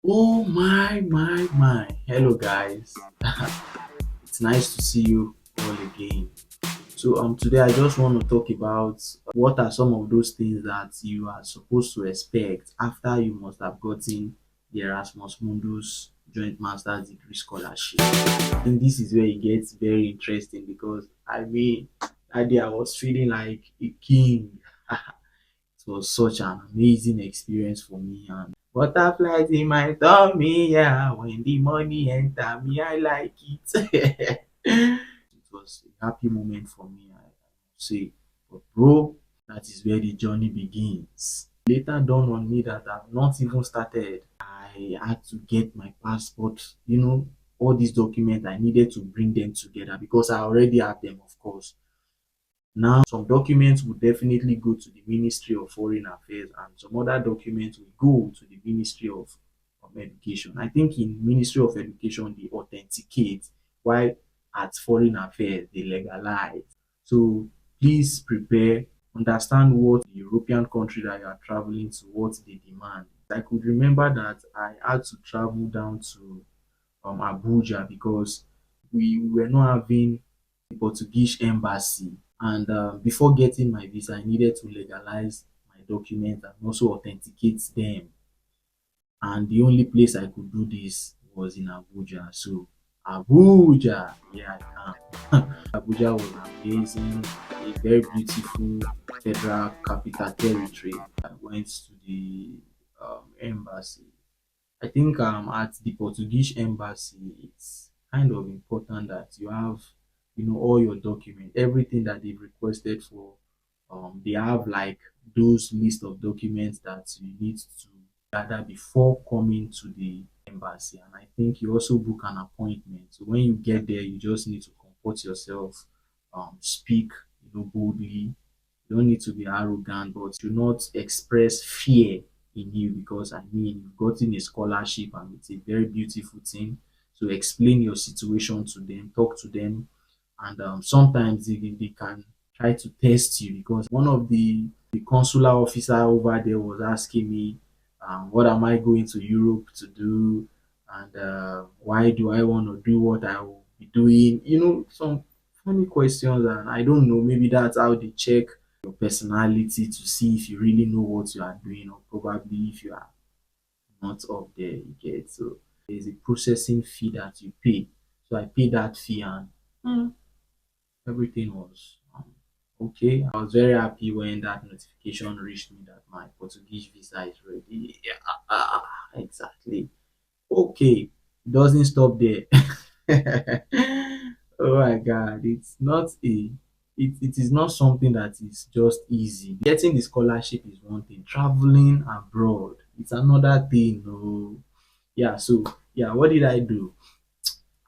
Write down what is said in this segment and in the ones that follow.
Oh my. Hello guys. It's nice to see you all again. So today I just want to talk about what are some of those things that you are supposed to expect after you must have gotten the Erasmus Mundus Joint Master's Degree Scholarship. I think this is where it gets very interesting because that day I was feeling like a king. It was such an amazing experience for me and butterflies in my tummy, yeah. When the money enter me, I like it. It was a happy moment for me, I must say. But bro, that is where the journey begins. Later dawned on me that I've not even started. I had to get my passport, all these documents I needed to bring them together because I already have them, of course. Now, some documents will definitely go to the Ministry of Foreign Affairs, and some other documents will go to the Ministry of Education. I think in Ministry of Education they authenticate, while at Foreign Affairs they legalize. So please prepare, understand what the European country that you are traveling to, what they demand. I could remember that I had to travel down to Abuja because we were not having a Portuguese embassy. And before getting my visa, I needed to legalize my documents and also authenticate them. And the only place I could do this was in Abuja. So Abuja, yeah, I can. Abuja was amazing, a very beautiful federal capital territory. I went to the embassy. I think at the Portuguese embassy, it's kind of important that you have, all your documents, everything that they've requested for. They have like those list of documents that you need to gather before coming to the embassy. And I think you also book an appointment. So when you get there, you just need to comport yourself, speak, boldly. You don't need to be arrogant, but do not express fear in you because you've gotten a scholarship and it's a very beautiful thing. So explain your situation to them, talk to them, and sometimes they can try to test you because one of the consular officer over there was asking me, what am I going to Europe to do, and why do I want to do what I will be doing? Some funny questions, and I don't know. Maybe that's how they check your personality to see if you really know what you are doing, or probably if you are not up there. You get so there's a processing fee that you pay. So I paid that fee and everything was okay. I was very happy when that notification reached me that my Portuguese visa is ready. Yeah, exactly. Okay, doesn't stop there. Oh my God, it is not something that is just easy. Getting the scholarship is one thing, traveling abroad, it's another thing. Oh, yeah. So yeah, what did I do?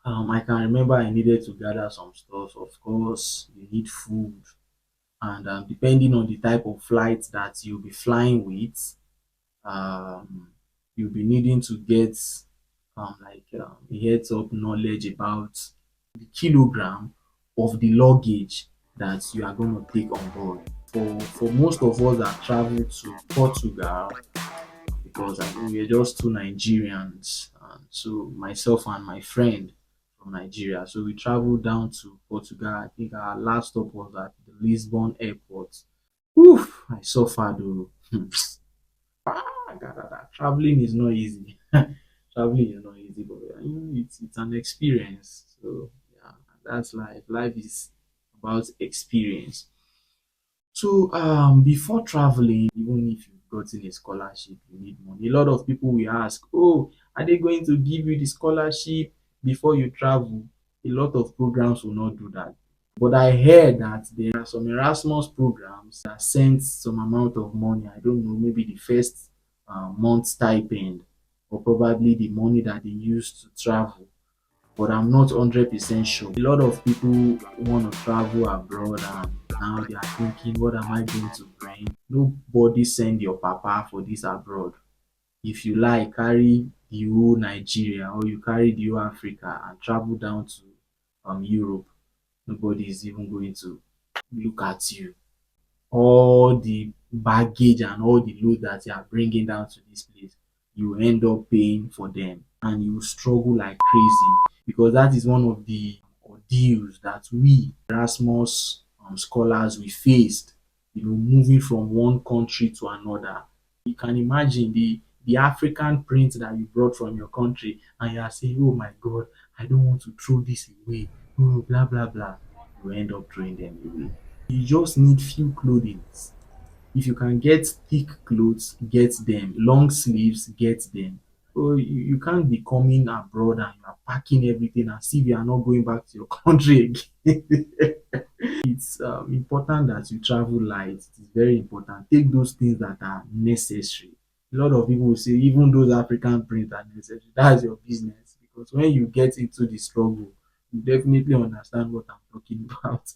I can remember I needed to gather some stuff. Of course, you need food, and depending on the type of flight that you'll be flying with, um, you'll be needing to get a heads up knowledge about the kilogram of the luggage that you are going to take on board. For most of us that travel to Portugal, because I mean, we're just two Nigerians, and so myself and my friend from Nigeria. So we traveled down to Portugal. I think our last stop was at the Lisbon airport. Oof, I suffered though. Traveling is not easy. Traveling is not easy, but it's an experience. So yeah, that's life. Life is about experience. So before traveling, even if you've gotten a scholarship, you need money. A lot of people will ask, "Oh, are they going to give you the scholarship before you travel?" A lot of programs will not do that. But I heard that there are some Erasmus programs that send some amount of money. I don't know, maybe the first month stipend, or probably the money that they use to travel, but I'm not 100% sure. A lot of people want to travel abroad and now they are thinking, what am I going to bring? Nobody send your papa for this abroad. If you like, carry the whole Nigeria or you carry the whole Africa and travel down to Europe. Nobody is even going to look at you. All the baggage and all the load that you are bringing down to this place. you end up paying for them and you struggle like crazy, because that is one of the ordeals that we Erasmus scholars we faced, moving from one country to another. You can imagine the African print that you brought from your country and you are saying, oh my God, I don't want to throw this away. Oh, blah blah blah. You end up throwing them away. You just need few clothing. If you can get thick clothes, get them. Long sleeves, get them. So you can't be coming abroad and you are packing everything as if you are not going back to your country again. It's important that you travel light. It's very important. Take those things that are necessary. A lot of people will say even those African prints are necessary. That's your business. Because when you get into the struggle, you definitely understand what I'm talking about.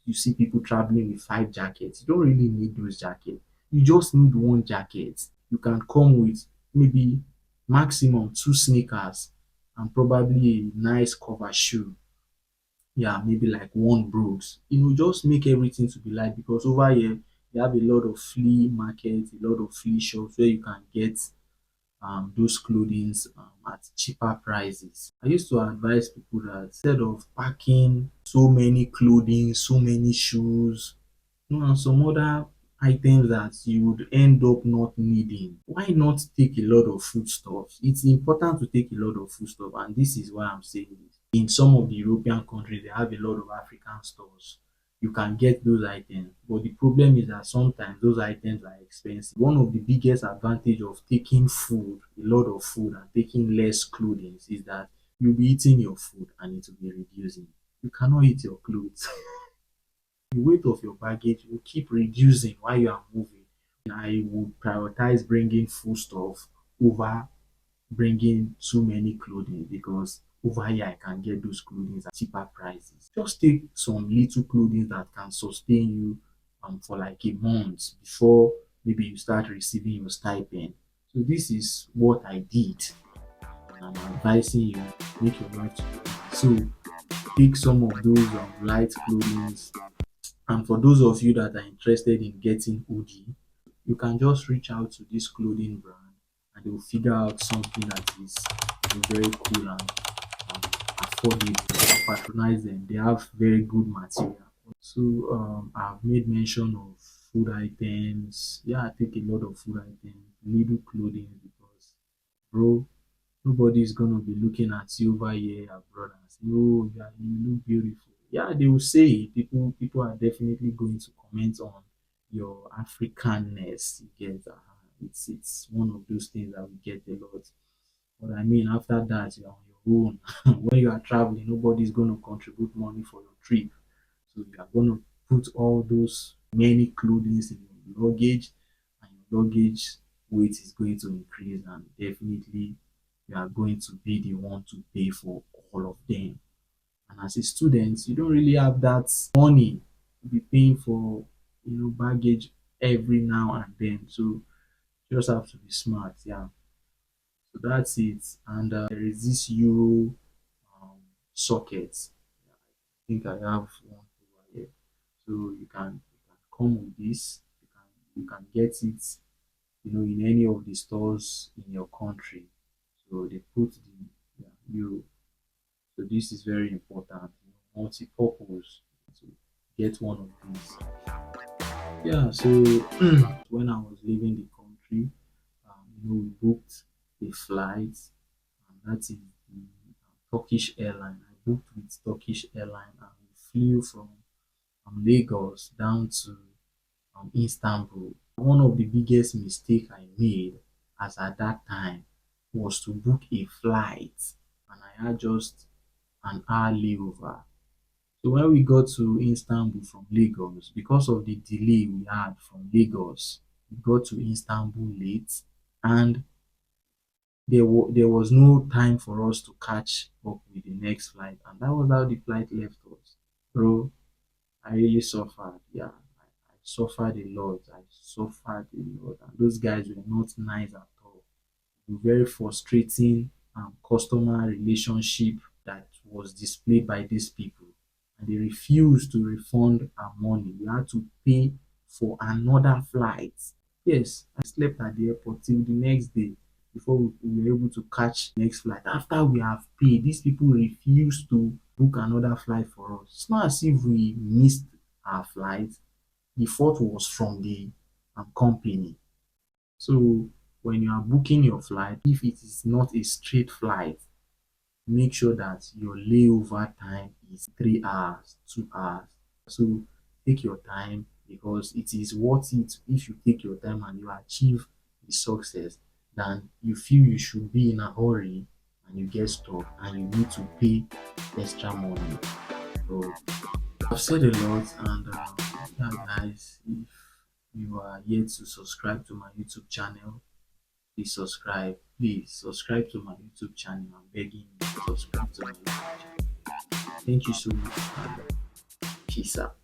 You see people traveling with 5 jackets. You don't really need those jackets. You just need one jacket. You can come with maybe maximum 2 sneakers and probably a nice cover shoe. Yeah, maybe like one Brooks. Just make everything to be light, because over here they have a lot of flea markets, a lot of flea shops where you can get those clothings at cheaper prices. I used to advise people that instead of packing so many clothing, so many shoes, and some other items that you would end up not needing, why not take a lot of foodstuffs? It's important to take a lot of foodstuff, and this is why I'm saying this. In some of the European countries, they have a lot of African stores. You can get those items, but the problem is that sometimes those items are expensive. One of the biggest advantage of taking food, a lot of food, and taking less clothing is that you'll be eating your food and it will be reducing. You cannot eat your clothes. The weight of your baggage will keep reducing while you are moving. I would prioritize bringing foodstuff over bringing too many clothing, because over here I can get those clothing at cheaper prices. Just take some little clothing that can sustain you for like a month before maybe you start receiving your stipend. So this is what I did, and I'm advising you make your life to be easy. So take some of those light clothing. And for those of you that are interested in getting hoodie, you can just reach out to this clothing brand and they will figure out something that is very cool and affordable. Patronize them. They have very good material. So I've made mention of food items. Yeah, I take a lot of food items, little clothing, because bro, nobody is gonna be looking at you over here abroad and say, "Oh, yeah, you look beautiful." Yeah, they will say it. People are definitely going to comment on your Africanness. You get it's one of those things that we get a lot. But I mean, after that, you're on your own. When you are traveling, nobody is going to contribute money for your trip. So you are going to put all those many clothing in your luggage, and your luggage weight is going to increase, and definitely you are going to be the one to pay for all of them. And as a student, you don't really have that money to be paying for baggage every now and then. So you just have to be smart. Yeah. So that's it. And there is this Euro um, socket. I think I have one over here. So you can come with this. You can get it, in any of the stores in your country. So they put the Euro. So this is very important. Multi-purpose. So get one of these. Yeah. So when I was leaving the country, we booked a flight, and that is the Turkish airline. I booked with Turkish airline and we flew from Lagos down to Istanbul. One of the biggest mistake I made as at that time was to book a flight and I had just an hour layover. So when we got to Istanbul from Lagos, because of the delay we had from Lagos, we got to Istanbul late, and there was no time for us to catch up with the next flight, and that was how the flight left us. Bro, I really suffered. Yeah, I suffered a lot. I suffered a lot, and those guys were not nice at all. Very frustrating customer relationship that was displayed by these people, and they refused to refund our money. We had to pay for another flight. Yes, I slept at the airport till the next day. before we were able to catch next flight. After we have paid, these people refused to book another flight for us. It's not as if we missed our flight. The fault was from the company. So when you are booking your flight, if it is not a straight flight, make sure that your layover time is 3 hours, 2 hours. So take your time because it is worth it if you take your time and you achieve the success than you feel you should be in a hurry and you get stuck and you need to pay extra money. So I've said a lot, and yeah, guys, if you are yet to subscribe to my YouTube channel, please subscribe. Please subscribe to my YouTube channel. I'm begging you, subscribe to my YouTube channel. Thank you so much, and peace out.